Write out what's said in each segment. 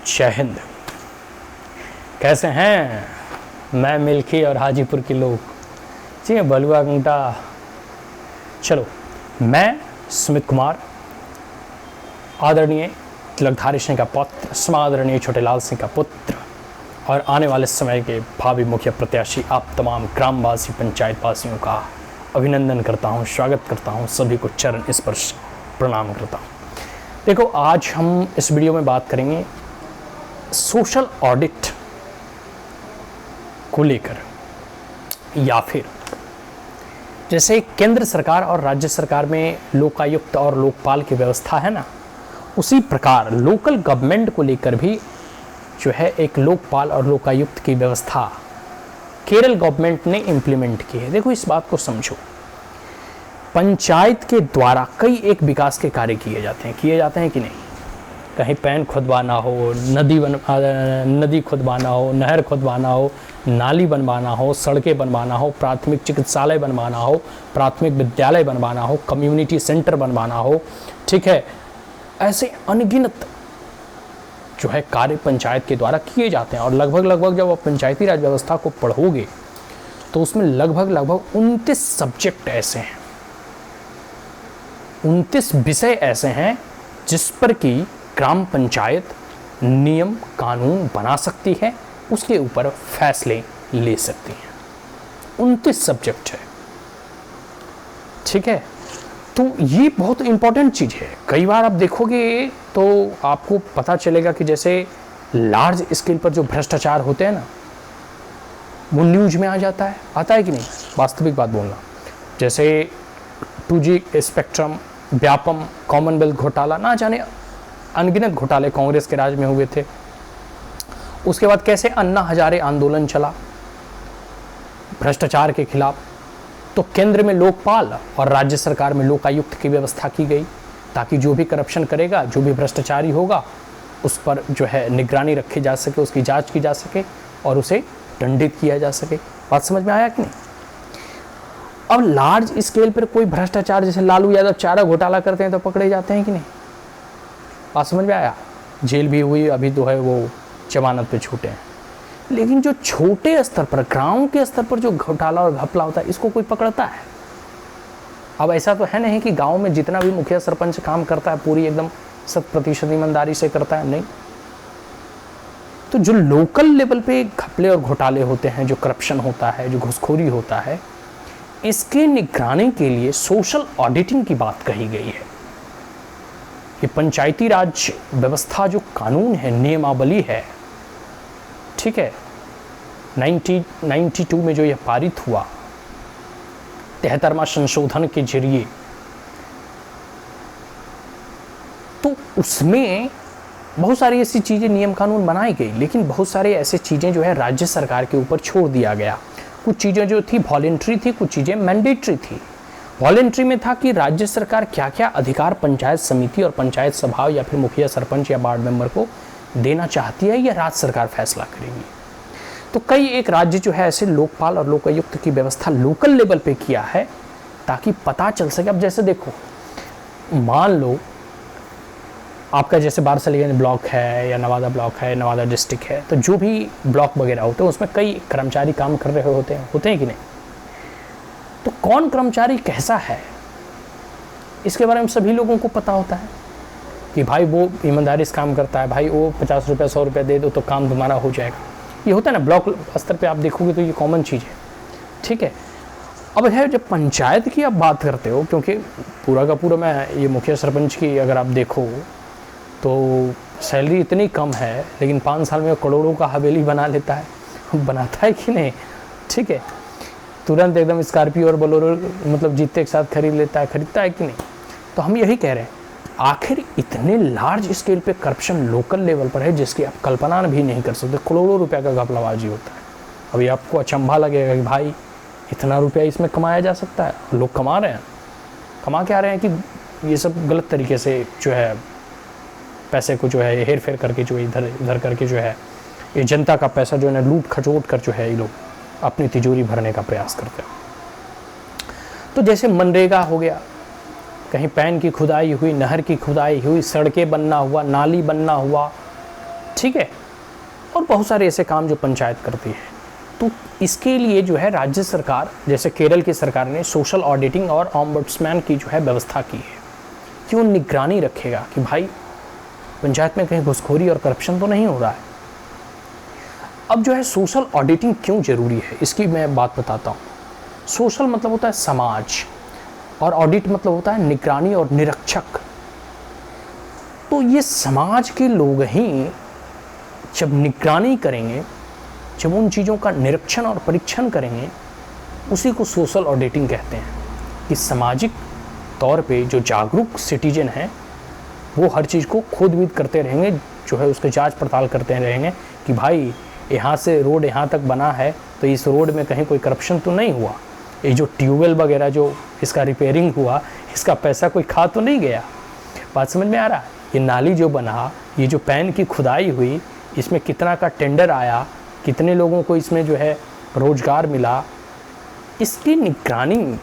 जय हिंद। कैसे हैं? मैं मिल्की और हाजीपुर के लोग जी बलुआ घंटा। चलो, मैं सुमित कुमार, आदरणीय तिलकधारी सिंह का पुत्र, समादरणीय छोटेलाल सिंह का पुत्र और आने वाले समय के भावी मुखिया प्रत्याशी आप तमाम ग्रामवासी पंचायत वासियों का अभिनंदन करता हूं, स्वागत करता हूं, सभी को चरण स्पर्श प्रणाम करता हूं। देखो, आज हम इस वीडियो में बात करेंगे सोशल ऑडिट को लेकर, या फिर जैसे केंद्र सरकार और राज्य सरकार में लोकायुक्त और लोकपाल की व्यवस्था है ना, उसी प्रकार लोकल गवर्नमेंट को लेकर भी जो है एक लोकपाल और लोकायुक्त की व्यवस्था केरल गवर्नमेंट ने इम्प्लीमेंट की है। देखो, इस बात को समझो, पंचायत के द्वारा कई एक विकास के कार्य किए जाते हैं कि नहीं। कहीं पैन खुदवाना हो, नदी खुदवाना हो, नहर खुदवाना हो, नाली बनवाना हो, सड़कें बनवाना हो, प्राथमिक चिकित्सालय बनवाना हो, प्राथमिक विद्यालय बनवाना हो, कम्युनिटी सेंटर बनवाना हो, ठीक है। ऐसे अनगिनत जो है कार्य पंचायत के द्वारा किए जाते हैं और लगभग जब आप पंचायती राज व्यवस्था को पढ़ोगे तो उसमें लगभग 29 सब्जेक्ट ऐसे हैं, 29 विषय ऐसे हैं जिस पर कि ग्राम पंचायत नियम कानून बना सकती है, उसके ऊपर फैसले ले सकती है। 29 सब्जेक्ट है, ठीक है। तो ये बहुत इंपॉर्टेंट चीज़ है। कई बार आप देखोगे तो आपको पता चलेगा कि जैसे लार्ज स्केल पर जो भ्रष्टाचार होते हैं ना, वो न्यूज में आता है कि नहीं। वास्तविक बात बोलना, जैसे 2G स्पेक्ट्रम, व्यापम, कॉमनवेल्थ घोटाला, ना जाने अनगिनत घोटाले कांग्रेस के राज में हुए थे। उसके बाद कैसे अन्ना हजारे आंदोलन चला भ्रष्टाचार के खिलाफ, तो केंद्र में लोकपाल और राज्य सरकार में लोकायुक्त की व्यवस्था की गई ताकि जो भी करप्शन करेगा, जो भी भ्रष्टाचारी होगा, उस पर जो है निगरानी रखी जा सके, उसकी जांच की जा सके और उसे दंडित किया जा सके। बात समझ में आया कि नहीं। अब लार्ज स्केल पर कोई भ्रष्टाचार, जैसे लालू यादव चारा घोटाला करते हैं तो पकड़े जाते हैं कि नहीं। बात समझ में आया। जेल भी हुई, अभी तो है वो जमानत पे छूटे हैं। लेकिन जो छोटे स्तर पर, गांव के स्तर पर जो घोटाला और घपला होता है, इसको कोई पकड़ता है। अब ऐसा तो है नहीं कि गांव में जितना भी मुखिया सरपंच काम करता है पूरी एकदम 100% ईमानदारी से करता है, नहीं। तो जो लोकल लेवल पे घपले और घोटाले होते हैं, जो करप्शन होता है, जो घुसखोरी होता है, इसके निगरानी के लिए सोशल ऑडिटिंग की बात कही गई है। ये पंचायती राज व्यवस्था जो कानून है, नियमावली है, ठीक है, 1992 में जो यह पारित हुआ 73वां संशोधन के जरिए, तो उसमें बहुत सारी ऐसी चीज़ें, नियम कानून बनाई गई, लेकिन बहुत सारे ऐसे चीज़ें जो है राज्य सरकार के ऊपर छोड़ दिया गया। कुछ चीज़ें जो थी वॉलेंट्री थी, कुछ चीज़ें मैंडेटरी थी। वॉलेंट्री में था कि राज्य सरकार क्या क्या अधिकार पंचायत समिति और पंचायत सभा या फिर मुखिया सरपंच या वार्ड मेंबर को देना चाहती है, या राज्य सरकार फैसला करेगी। तो कई एक राज्य जो है ऐसे लोकपाल और लोकायुक्त की व्यवस्था लोकल लेवल पे किया है ताकि पता चल सके। अब जैसे देखो, मान लो आपका जैसे बारसलीगंज ब्लॉक है या नवादा ब्लॉक है, नवादा डिस्ट्रिक्ट है, तो जो भी ब्लॉक वगैरह होते हैं उसमें कई कर्मचारी काम कर रहे होते हैं कि नहीं। तो कौन कर्मचारी कैसा है, इसके बारे में सभी लोगों को पता होता है कि भाई वो ईमानदारी से काम करता है, भाई वो 50 रुपये 100 रुपये दे दो तो काम तुम्हारा हो जाएगा। ये होता है ना, ब्लॉक स्तर पे आप देखोगे तो ये कॉमन चीज़ है, ठीक है। अब है जब पंचायत की आप बात करते हो, क्योंकि पूरा का पूरा मैं ये मुखिया सरपंच की अगर आप देखो तो सैलरी इतनी कम है, लेकिन 5 साल में करोड़ों का हवेली बना लेता है, बनाता है कि नहीं, ठीक है। तुरंत एकदम स्कॉर्पियो और बोलेरो मतलब जीते के साथ खरीदता है कि नहीं। तो हम यही कह रहे हैं, आखिर इतने लार्ज स्केल पे करप्शन लोकल लेवल पर है जिसकी आप कल्पना भी नहीं कर सकते। करोड़ों रुपए का घपलाबाजी होता है। अभी आपको अचंभा लगेगा कि भाई इतना रुपया इसमें कमाया जा सकता है। लोग कमा रहे हैं, कमा के आ रहे हैं कि ये सब गलत तरीके से जो है पैसे को जो है हेर फेर करके जो इधर उधर करके जो है ये जनता का पैसा जो है ना लूट खचोट कर जो है ये लोग अपनी तिजोरी भरने का प्रयास करते हैं। तो जैसे मनरेगा हो गया, कहीं पैन की खुदाई हुई, नहर की खुदाई हुई, सड़कें बनना हुआ, नाली बनना हुआ, ठीक है, और बहुत सारे ऐसे काम जो पंचायत करती है। तो इसके लिए जो है राज्य सरकार, जैसे केरल की सरकार ने सोशल ऑडिटिंग और ऑम्बड्समैन की जो है व्यवस्था की है कि वो निगरानी रखेगा कि भाई पंचायत में कहीं घुसखोरी और करप्शन तो नहीं हो रहा है। अब जो है सोशल ऑडिटिंग क्यों जरूरी है, इसकी मैं बात बताता हूँ। सोशल मतलब होता है समाज, और ऑडिट मतलब होता है निगरानी और निरीक्षक। तो ये समाज के लोग ही जब निगरानी करेंगे, जब उन चीज़ों का निरीक्षण और परीक्षण करेंगे, उसी को सोशल ऑडिटिंग कहते हैं। कि सामाजिक तौर पे जो जागरूक सिटीजन हैं वो हर चीज़ को खोद-बीद करते रहेंगे, जो है उसके जांच पड़ताल करते रहेंगे कि भाई यहाँ से रोड यहाँ तक बना है तो इस रोड में कहीं कोई करप्शन तो नहीं हुआ, ये जो ट्यूबवेल वगैरह जो इसका रिपेयरिंग हुआ इसका पैसा कोई खा तो नहीं गया। बात समझ में आ रहा है? ये नाली जो बना, ये जो पैन की खुदाई हुई, इसमें कितना का टेंडर आया, कितने लोगों को इसमें जो है रोजगार मिला, इसकी निगरानी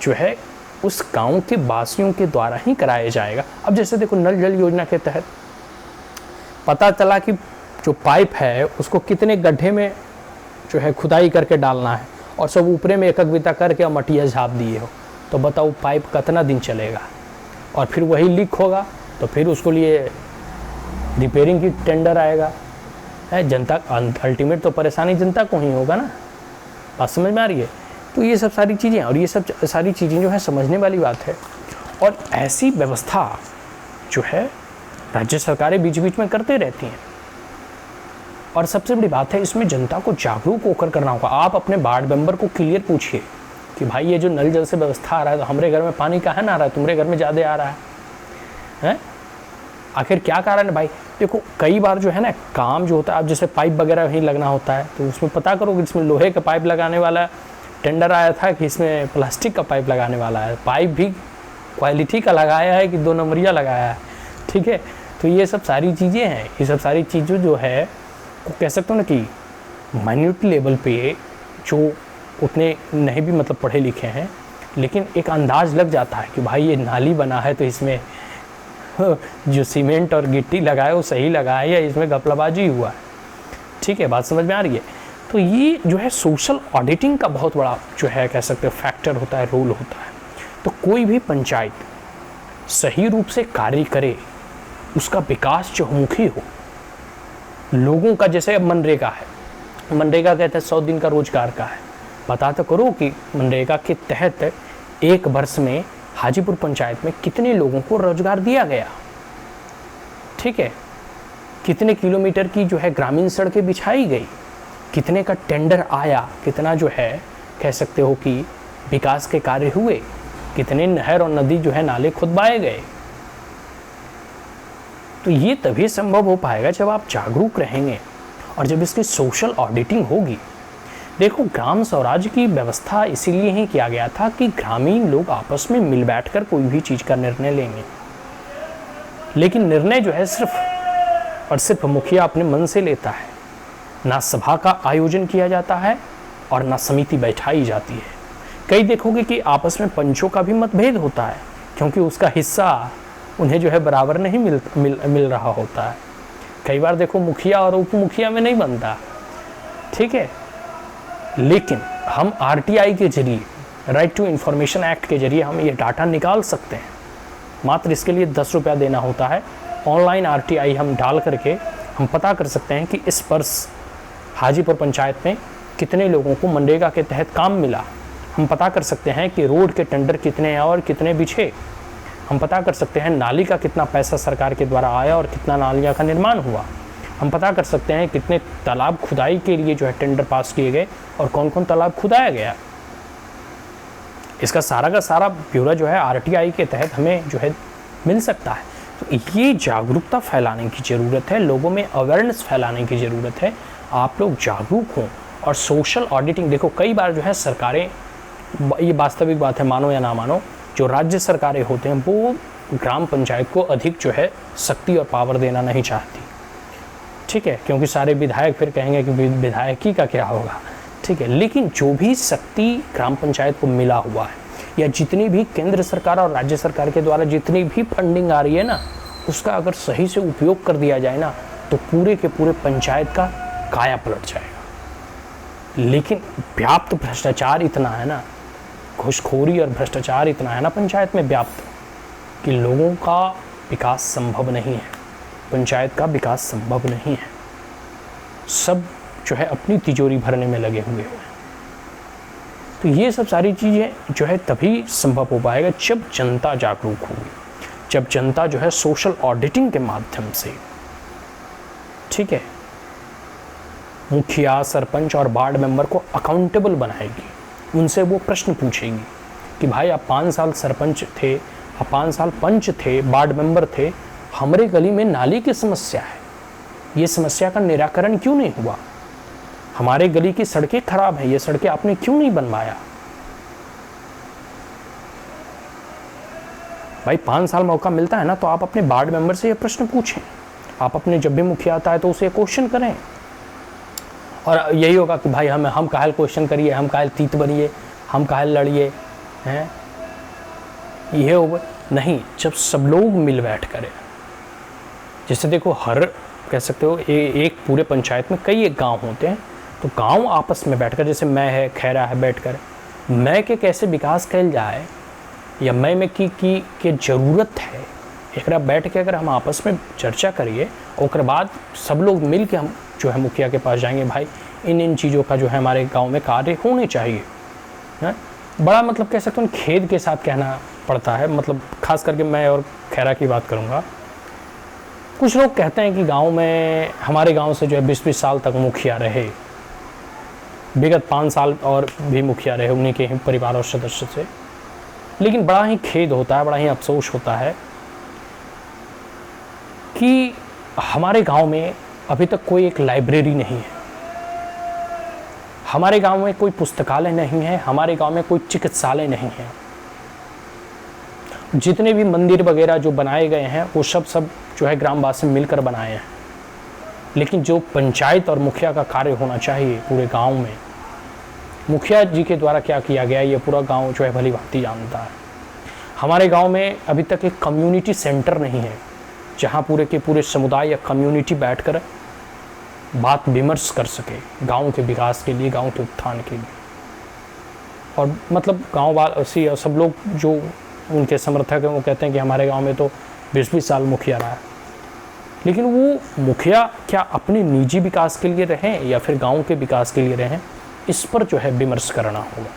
जो है उस गांव के वासियों के द्वारा ही कराया जाएगा। अब जैसे देखो नल जल योजना के तहत पता चला कि जो पाइप है उसको कितने गड्ढे में जो है खुदाई करके डालना है, और सब ऊपरे में एक बिता करके मटिया झाप दिए हो, तो बताओ पाइप कितना दिन चलेगा, और फिर वही लीक होगा तो फिर उसको लिए रिपेयरिंग की टेंडर आएगा है। जनता अल्टीमेट तो परेशानी जनता को ही होगा ना। बात समझ में आ रही है? तो ये सब सारी चीज़ें, और ये सब सारी चीज़ें जो है समझने वाली बात है। और ऐसी व्यवस्था जो है राज्य सरकारें बीच बीच में करते रहती हैं। और सबसे बड़ी बात है, इसमें जनता को जागरूक होकर करना होगा। आप अपने वार्ड मेंबर को क्लियर पूछिए कि भाई ये जो नल जल से व्यवस्था आ रहा है तो हमारे घर में पानी काहे ना आ रहा है, तुम्हारे घर में ज़्यादा आ रहा है, आखिर क्या कारण है भाई? देखो कई बार जो है ना काम जो होता है, अब जैसे पाइप वगैरह ही लगना होता है तो उसमें पता करो कि इसमें लोहे का पाइप लगाने वाला टेंडर आया था कि इसमें प्लास्टिक का पाइप लगाने वाला है। पाइप भी क्वालिटी का लगाया है कि 2 नंबरिया लगाया है, ठीक है। तो ये सब सारी चीज़ें हैं, ये सब सारी चीज़ें जो है वो कह सकते हो ना कि माइन्यूट लेवल पे जो उतने नहीं भी मतलब पढ़े लिखे हैं, लेकिन एक अंदाज़ लग जाता है कि भाई ये नाली बना है तो इसमें जो सीमेंट और गिट्टी लगाए वो सही लगाए या इसमें घपलाबाजी हुआ है, ठीक है। बात समझ में आ रही है? तो ये जो है सोशल ऑडिटिंग का बहुत बड़ा जो है कह सकते हो फैक्टर होता है, रोल होता है। तो कोई भी पंचायत सही रूप से कार्य करे, उसका विकास चहुमुखी हो, लोगों का, जैसे अब मनरेगा है, मनरेगा कहते हैं 100 दिन का रोजगार का है। पता तो करो कि मनरेगा के तहत एक वर्ष में हाजीपुर पंचायत में कितने लोगों को रोजगार दिया गया, ठीक है। कितने किलोमीटर की जो है ग्रामीण सड़कें बिछाई गई, कितने का टेंडर आया, कितना जो है कह सकते हो कि विकास के कार्य हुए, कितने नहर और नदी जो है नाले खुदवाए गए। तो ये तभी संभव हो पाएगा जब आप जागरूक रहेंगे और जब इसकी सोशल ऑडिटिंग होगी। देखो ग्राम स्वराज की व्यवस्था इसीलिए ही किया गया था कि ग्रामीण लोग आपस में मिल बैठकर कोई भी चीज़ का निर्णय लेंगे, लेकिन निर्णय जो है सिर्फ और सिर्फ मुखिया अपने मन से लेता है, ना सभा का आयोजन किया जाता है और ना समिति बैठाई जाती है। कई देखोगे कि आपस में पंचों का भी मतभेद होता है, क्योंकि उसका हिस्सा उन्हें जो है बराबर नहीं मिल रहा होता है। कई बार देखो मुखिया और उप मुखिया में नहीं बनता, ठीक है। लेकिन हम आरटीआई के जरिए, राइट टू इन्फॉर्मेशन एक्ट के जरिए हम ये डाटा निकाल सकते हैं। मात्र इसके लिए 10 रुपया देना होता है। ऑनलाइन आरटीआई हम डाल करके हम पता कर सकते हैं कि इस वर्ष हाजीपुर पंचायत में कितने लोगों को मनरेगा के तहत काम मिला। हम पता कर सकते हैं कि रोड के टेंडर कितने हैं और कितने बिछे। हम पता कर सकते हैं नाली का कितना पैसा सरकार के द्वारा आया और कितना नालियाँ का निर्माण हुआ। हम पता कर सकते हैं कितने तालाब खुदाई के लिए जो है टेंडर पास किए गए और कौन कौन तालाब खुदाया गया। इसका सारा का सारा ब्यौरा जो है आरटीआई के तहत हमें जो है मिल सकता है। तो ये जागरूकता फैलाने की ज़रूरत है, लोगों में अवेयरनेस फैलाने की ज़रूरत है। आप लोग जागरूक हों। और सोशल ऑडिटिंग, देखो कई बार जो है सरकारें, ये वास्तविक बात है, मानो या ना मानो, जो राज्य सरकारें होते हैं वो ग्राम पंचायत को अधिक जो है शक्ति और पावर देना नहीं चाहती, ठीक है, क्योंकि सारे विधायक फिर कहेंगे कि विधायकी का क्या होगा, ठीक है। लेकिन जो भी शक्ति ग्राम पंचायत को मिला हुआ है, या जितनी भी केंद्र सरकार और राज्य सरकार के द्वारा जितनी भी फंडिंग आ रही है ना, उसका अगर सही से उपयोग कर दिया जाए ना, तो पूरे के पूरे पंचायत का काया पलट जाएगा। लेकिन व्याप्त भ्रष्टाचार इतना है ना, घूसखोरी और भ्रष्टाचार इतना है ना पंचायत में व्याप्त, कि लोगों का विकास संभव नहीं है, पंचायत का विकास संभव नहीं है। सब जो है अपनी तिजोरी भरने में लगे हुए हैं। तो ये सब सारी चीज़ें जो है तभी संभव हो पाएगा जब जनता जागरूक होगी, जब जनता जो है सोशल ऑडिटिंग के माध्यम से, ठीक है, मुखिया, सरपंच और वार्ड मेंबर को अकाउंटेबल बनाएगी। उनसे वो प्रश्न पूछेगी कि भाई आप 5 साल सरपंच थे, आप 5 साल पंच थे, वार्ड मेंबर थे, हमारे गली में नाली की समस्या है, ये समस्या का निराकरण क्यों नहीं हुआ? हमारे गली की सड़कें खराब हैं, ये सड़कें आपने क्यों नहीं बनवाया? भाई 5 साल मौका मिलता है ना, तो आप अपने वार्ड मेंबर से ये प्रश्न पूछें। आप अपने जब भी मुखिया आता है तो उसे क्वेश्चन करें, और यही होगा कि भाई हम काहे क्वेश्चन करिए, हम काहे तीत बनिए, हम काहे लड़िए हैं, ये होगा नहीं। जब सब लोग मिल बैठ करें, जैसे देखो हर कह सकते हो एक पूरे पंचायत में कई एक गांव होते हैं, तो गांव आपस में बैठकर, जैसे मैं है, खैरा है, बैठकर मैं के कैसे विकास कैल जाए, या मैं में की जरूरत है, एक बैठ के अगर हम आपस में चर्चा करिए, और बाद सब लोग मिल के हम जो है मुखिया के पास जाएंगे, भाई इन चीज़ों का जो है हमारे गांव में कार्य होने चाहिए, है बड़ा मतलब कह सकते हैं खेद के साथ कहना पड़ता है। मतलब खास करके मैं और खैरा की बात करूँगा, कुछ लोग कहते हैं कि गांव में, हमारे गांव से जो है 20-20 साल तक मुखिया रहे, विगत 5 साल और भी मुखिया रहे उन्हीं के परिवार और सदस्य से, लेकिन बड़ा ही खेद होता है, बड़ा ही अफसोस होता है कि हमारे गांव में अभी तक कोई एक लाइब्रेरी नहीं है, हमारे गांव में कोई पुस्तकालय नहीं है, हमारे गांव में कोई चिकित्सालय नहीं है। जितने भी मंदिर वगैरह जो बनाए गए हैं वो सब जो है ग्रामवासी मिलकर बनाए हैं, लेकिन जो पंचायत और मुखिया का कार्य होना चाहिए पूरे गांव में, मुखिया जी के द्वारा क्या किया गया ये पूरा गांव जो है भली भांति जानता है। हमारे गांव में अभी तक एक कम्युनिटी सेंटर नहीं है, जहां पूरे के पूरे समुदाय या कम्युनिटी बैठकर बात विमर्श कर सके गांव के विकास के लिए, गांव के उत्थान के लिए। और मतलब गाँव वासी और सब लोग जो उनके समर्थक हैं वो कहते हैं कि हमारे गांव में तो 20-20 साल मुखिया रहा है, लेकिन वो मुखिया क्या अपने निजी विकास के लिए रहें या फिर गांव के विकास के लिए रहें, इस पर जो है विमर्श करना होगा।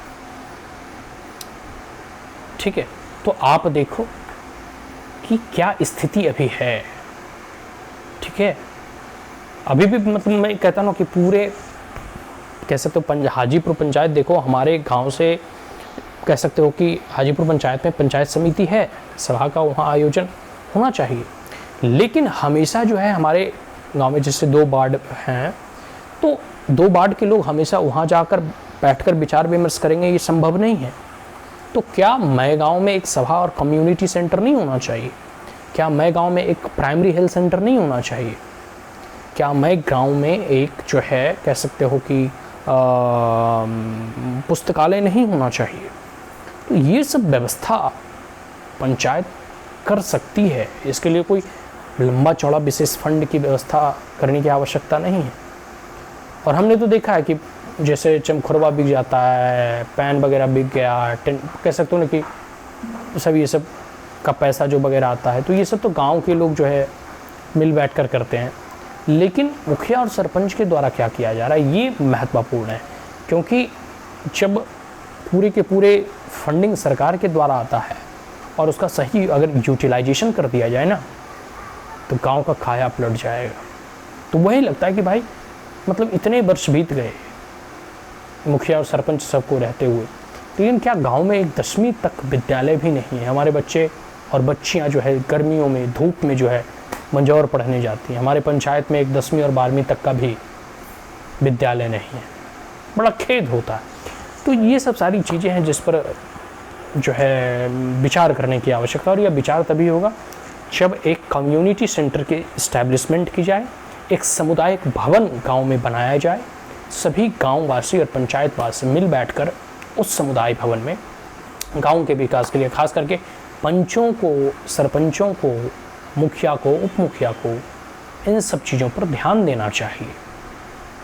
ठीक है, तो आप देखो कि क्या स्थिति अभी है। ठीक है, अभी भी मतलब मैं कहता हूँ कि पूरे कह सकते हो हाजीपुर पंचायत देखो, हमारे गांव से कह सकते हो कि हाजीपुर पंचायत में पंचायत समिति है, सभा का वहाँ आयोजन होना चाहिए, लेकिन हमेशा जो है हमारे गांव में जैसे 2 वार्ड हैं, तो 2 वार्ड के लोग हमेशा वहाँ जाकर बैठकर विचार विमर्श करेंगे, ये संभव नहीं है। तो क्या मैं गांव में एक सभा और कम्युनिटी सेंटर नहीं होना चाहिए? क्या मैं गांव में एक प्राइमरी हेल्थ सेंटर नहीं होना चाहिए? क्या मैं गांव में एक जो है कह सकते हो कि पुस्तकालय नहीं होना चाहिए? तो ये सब व्यवस्था पंचायत कर सकती है, इसके लिए कोई लंबा चौड़ा विशेष फंड की व्यवस्था करने की आवश्यकता नहीं है। और हमने तो देखा है कि जैसे चमखुरवा बिक जाता है, पैन वगैरह बिक गया, कह सकते हो ना कि सब ये सब का पैसा जो वगैरह आता है, तो ये सब तो गांव के लोग जो है मिल बैठ कर करते हैं। लेकिन मुखिया और सरपंच के द्वारा क्या किया जा रहा है ये महत्वपूर्ण है, क्योंकि जब पूरे के पूरे फंडिंग सरकार के द्वारा आता है और उसका सही अगर यूटिलाइजेशन कर दिया जाए ना, तो गांव का काया पलट जाएगा। तो वही लगता है कि भाई मतलब इतने वर्ष बीत गए मुखिया और सरपंच सबको रहते हुए, लेकिन क्या गांव में एक 10वीं तक विद्यालय भी नहीं है? हमारे बच्चे और बच्चियां जो है गर्मियों में धूप में जो है मंजौर पढ़ने जाती हैं। हमारे पंचायत में एक 10वीं और 12वीं तक का भी विद्यालय नहीं है, बड़ा खेद होता है। तो ये सब सारी चीज़ें हैं जिस पर जो है विचार करने की आवश्यकता, और यह विचार तभी होगा जब एक कम्युनिटी सेंटर के इस्टेब्लिशमेंट की जाए, एक सामुदायिक भवन गांव में बनाया जाए, सभी गांववासी और पंचायतवासी मिल बैठकर उस समुदाय भवन में गांव के विकास के लिए, खास करके पंचों को, सरपंचों को, मुखिया को, उप मुखिया को इन सब चीज़ों पर ध्यान देना चाहिए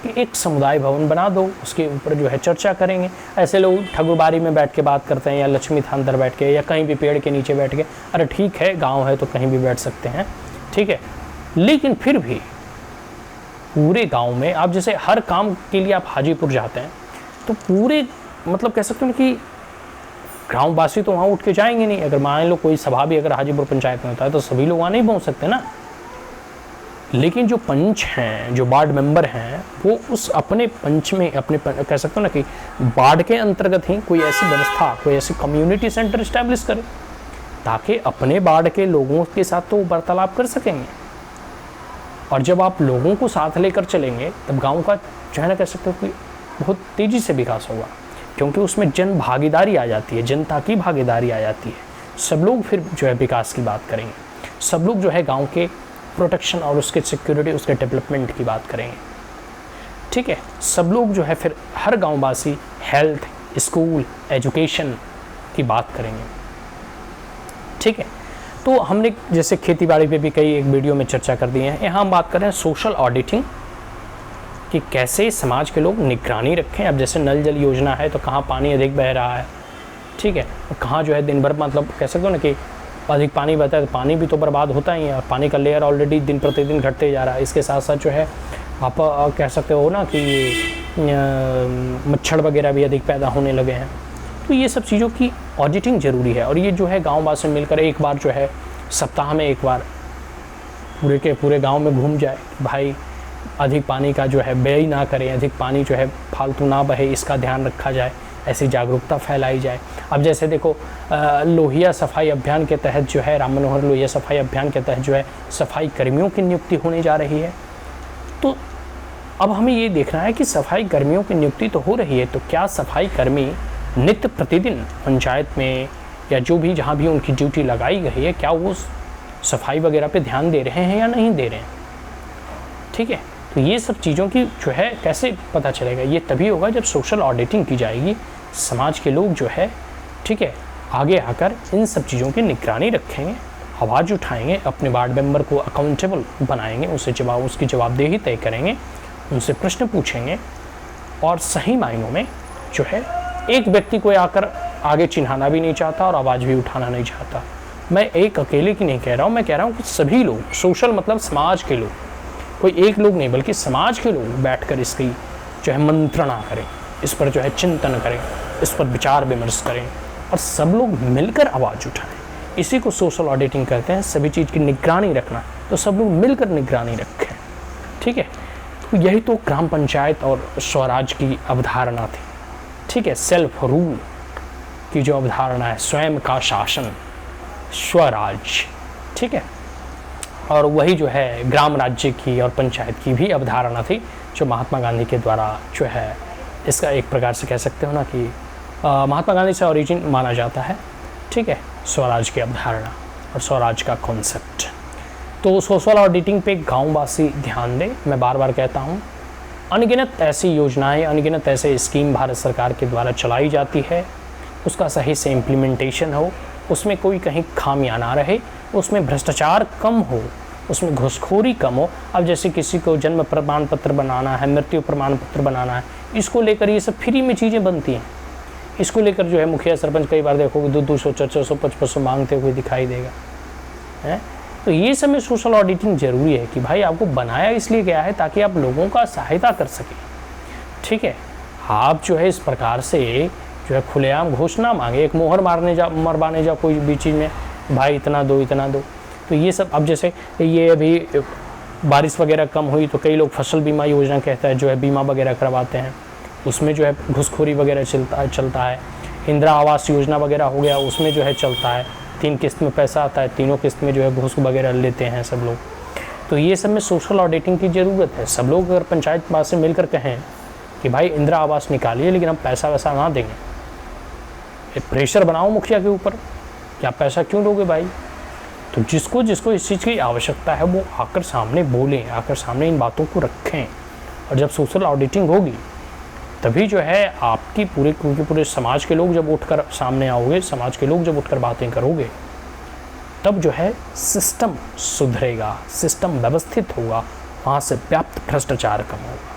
कि एक समुदाय भवन बना दो, उसके ऊपर जो है चर्चा करेंगे। ऐसे लोग ठकुरबारी में बैठ के बात करते हैं या लक्ष्मी थान पर बैठ के या कहीं भी पेड़ के नीचे बैठ के, अरे ठीक है गांव है तो कहीं भी बैठ सकते हैं, ठीक है, लेकिन फिर भी पूरे गांव में आप जैसे हर काम के लिए आप हाजीपुर जाते हैं तो पूरे मतलब कह सकते हैं कि ग्रामवासी तो वहाँ उठ के जाएंगे नहीं। अगर मान लो कोई सभा भी अगर हाजीपुर पंचायत में होता है तो सभी लोग वहाँ नहीं पहुँच सकते ना, लेकिन जो पंच हैं, जो वार्ड मेंबर हैं, वो उस अपने पंच में अपने कह सकते हो ना कि वार्ड के अंतर्गत ही कोई ऐसी व्यवस्था, कोई ऐसी कम्युनिटी सेंटर इस्टेब्लिश करे ताकि अपने वार्ड के लोगों के साथ तो वार्तालाप कर सकेंगे। और जब आप लोगों को साथ लेकर चलेंगे तब गांव का जो है ना कह सकते हो कि बहुत तेज़ी से विकास होगा, क्योंकि उसमें जन भागीदारी आ जाती है, जनता की भागीदारी आ जाती है। सब लोग फिर जो है विकास की बात करेंगे, सब लोग जो है गांव के प्रोटेक्शन और उसके सिक्योरिटी, उसके डेवलपमेंट की बात करेंगे, ठीक है। सब लोग जो है फिर हर गाँववासी हेल्थ, स्कूल, एजुकेशन की बात करेंगे, ठीक है। तो हमने जैसे खेती बाड़ी पे भी कई एक वीडियो में चर्चा कर दी है। यहाँ हम बात कर रहे हैं सोशल ऑडिटिंग कि कैसे समाज के लोग निगरानी रखें। अब जैसे नल जल योजना है तो कहाँ पानी अधिक बह रहा है, ठीक है, कहाँ जो है दिन भर मतलब कह सकते हो ना कि अधिक पानी बहता है तो पानी भी तो बर्बाद होता ही है, और पानी का लेयर ऑलरेडी दिन प्रतिदिन घटते जा रहा है। इसके साथ साथ जो है आप कह सकते हो ना कि मच्छर वगैरह भी अधिक पैदा होने लगे हैं। तो ये सब चीज़ों की ऑडिटिंग ज़रूरी है, और ये जो है गाँव वासी मिलकर एक बार जो है सप्ताह में एक बार पूरे के पूरे गांव में घूम जाए, भाई अधिक पानी का जो है व्यय ना करें, अधिक पानी जो है फालतू ना बहे, इसका ध्यान रखा जाए, ऐसी जागरूकता फैलाई जाए। अब जैसे देखो लोहिया सफाई अभियान के तहत जो है राम मनोहर लोहिया सफाई अभियान के तहत जो है सफाई कर्मियों की नियुक्ति होने जा रही है। तो अब हमें ये देखना है कि सफाई कर्मियों की नियुक्ति तो हो रही है, तो क्या सफाई कर्मी नित्य प्रतिदिन पंचायत में या जो भी जहाँ भी उनकी ड्यूटी लगाई गई है, क्या वो सफाई वगैरह पे ध्यान दे रहे हैं या नहीं दे रहे हैं, ठीक है। तो ये सब चीज़ों की जो है कैसे पता चलेगा, ये तभी होगा जब सोशल ऑडिटिंग की जाएगी। समाज के लोग जो है, ठीक है, आगे आकर इन सब चीज़ों की निगरानी रखेंगे, आवाज़ उठाएंगे, अपने वार्ड मेंबर को अकाउंटेबल बनाएंगे, उसकी जवाबदेही तय करेंगे, उनसे प्रश्न पूछेंगे, और सही मायनों में जो है एक व्यक्ति को आकर आगे चिन्हाना भी नहीं चाहता और आवाज़ भी उठाना नहीं चाहता। मैं एक अकेले की नहीं कह रहा हूँ, मैं कह रहा हूँ कि सभी लोग, सोशल मतलब समाज के लोग, कोई एक लोग नहीं बल्कि समाज के लोग बैठकर इसकी जो है मंत्रणा करें, इस पर जो है चिंतन करें, इस पर विचार विमर्श करें और सब लोग मिलकर आवाज़ उठाएं। इसी को सोशल ऑडिटिंग कहते हैं, सभी चीज़ की निगरानी रखना। तो सब लोग मिलकर निगरानी रखें, ठीक है। तो यही तो ग्राम पंचायत और स्वराज की अवधारणा थी, ठीक है। सेल्फ रूल की जो अवधारणा है, स्वयं का शासन, स्वराज, ठीक है। और वही जो है ग्राम राज्य की और पंचायत की भी अवधारणा थी, जो महात्मा गांधी के द्वारा जो है इसका एक प्रकार से कह सकते हो ना कि महात्मा गांधी से ओरिजिन माना जाता है, ठीक है, स्वराज की अवधारणा और स्वराज का कॉन्सेप्ट। तो सोशल ऑडिटिंग पे गांववासी ध्यान दें। मैं बार बार कहता हूँ, अनगिनत ऐसी योजनाएं, अनगिनत ऐसे स्कीम भारत सरकार के द्वारा चलाई जाती है, उसका सही से इम्प्लीमेंटेशन हो, उसमें कोई कहीं खामियां ना रहे, उसमें भ्रष्टाचार कम हो, उसमें घुसखोरी कम हो। अब जैसे किसी को जन्म प्रमाण पत्र बनाना है, मृत्यु प्रमाण पत्र बनाना है, इसको लेकर ये सब फ्री में चीज़ें बनती हैं। इसको लेकर जो है मुखिया सरपंच कई बार देखोगे 200, 400, 500 मांगते हुए दिखाई देगा, है। तो ये सब में सोशल ऑडिटिंग ज़रूरी है कि भाई आपको बनाया इसलिए गया है ताकि आप लोगों का सहायता कर सकें, ठीक है। आप जो है इस प्रकार से जो है खुलेआम घूस ना मांगे, एक मोहर मरवाने जा कोई भी चीज़ में, भाई इतना दो इतना दो। तो ये सब, अब जैसे ये अभी बारिश वगैरह कम हुई तो कई लोग फसल बीमा योजना कहता है जो है बीमा वगैरह करवाते हैं, उसमें जो है घुसखोरी वगैरह चलता है। इंदिरा आवास योजना वगैरह हो गया, उसमें जो है चलता है, 3 किस्त में पैसा आता है, तीनों किस्त में जो है घूस वगैरह लेते हैं सब लोग। तो ये सब में सोशल ऑडिटिंग की ज़रूरत है। सब लोग अगर पंचायत बात से मिलकर कहें कि भाई इंदिरा आवास निकालिए लेकिन हम पैसा वैसा ना देंगे, प्रेशर बनाओ मुखिया के ऊपर कि आप पैसा क्यों दोगे भाई। तो जिसको जिसको इस चीज़ की आवश्यकता है वो आकर सामने बोलें, आकर सामने इन बातों को रखें। और जब सोशल ऑडिटिंग होगी तभी जो है आपकी क्योंकि पूरे समाज के लोग जब उठकर सामने आओगे, समाज के लोग जब उठकर बातें करोगे तब जो है सिस्टम सुधरेगा, सिस्टम व्यवस्थित होगा, वहाँ से व्याप्त भ्रष्टाचार कम होगा।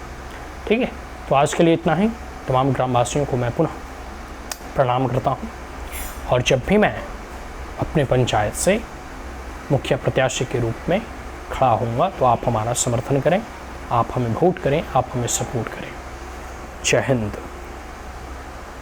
ठीक है, तो आज के लिए इतना ही। तमाम ग्रामवासियों को मैं पुनः प्रणाम करता हूँ, और जब भी मैं अपने पंचायत से मुखिया प्रत्याशी के रूप में खड़ा होऊंगा तो आप हमारा समर्थन करें, आप हमें वोट करें, आप हमें सपोर्ट करें। जय हिंद।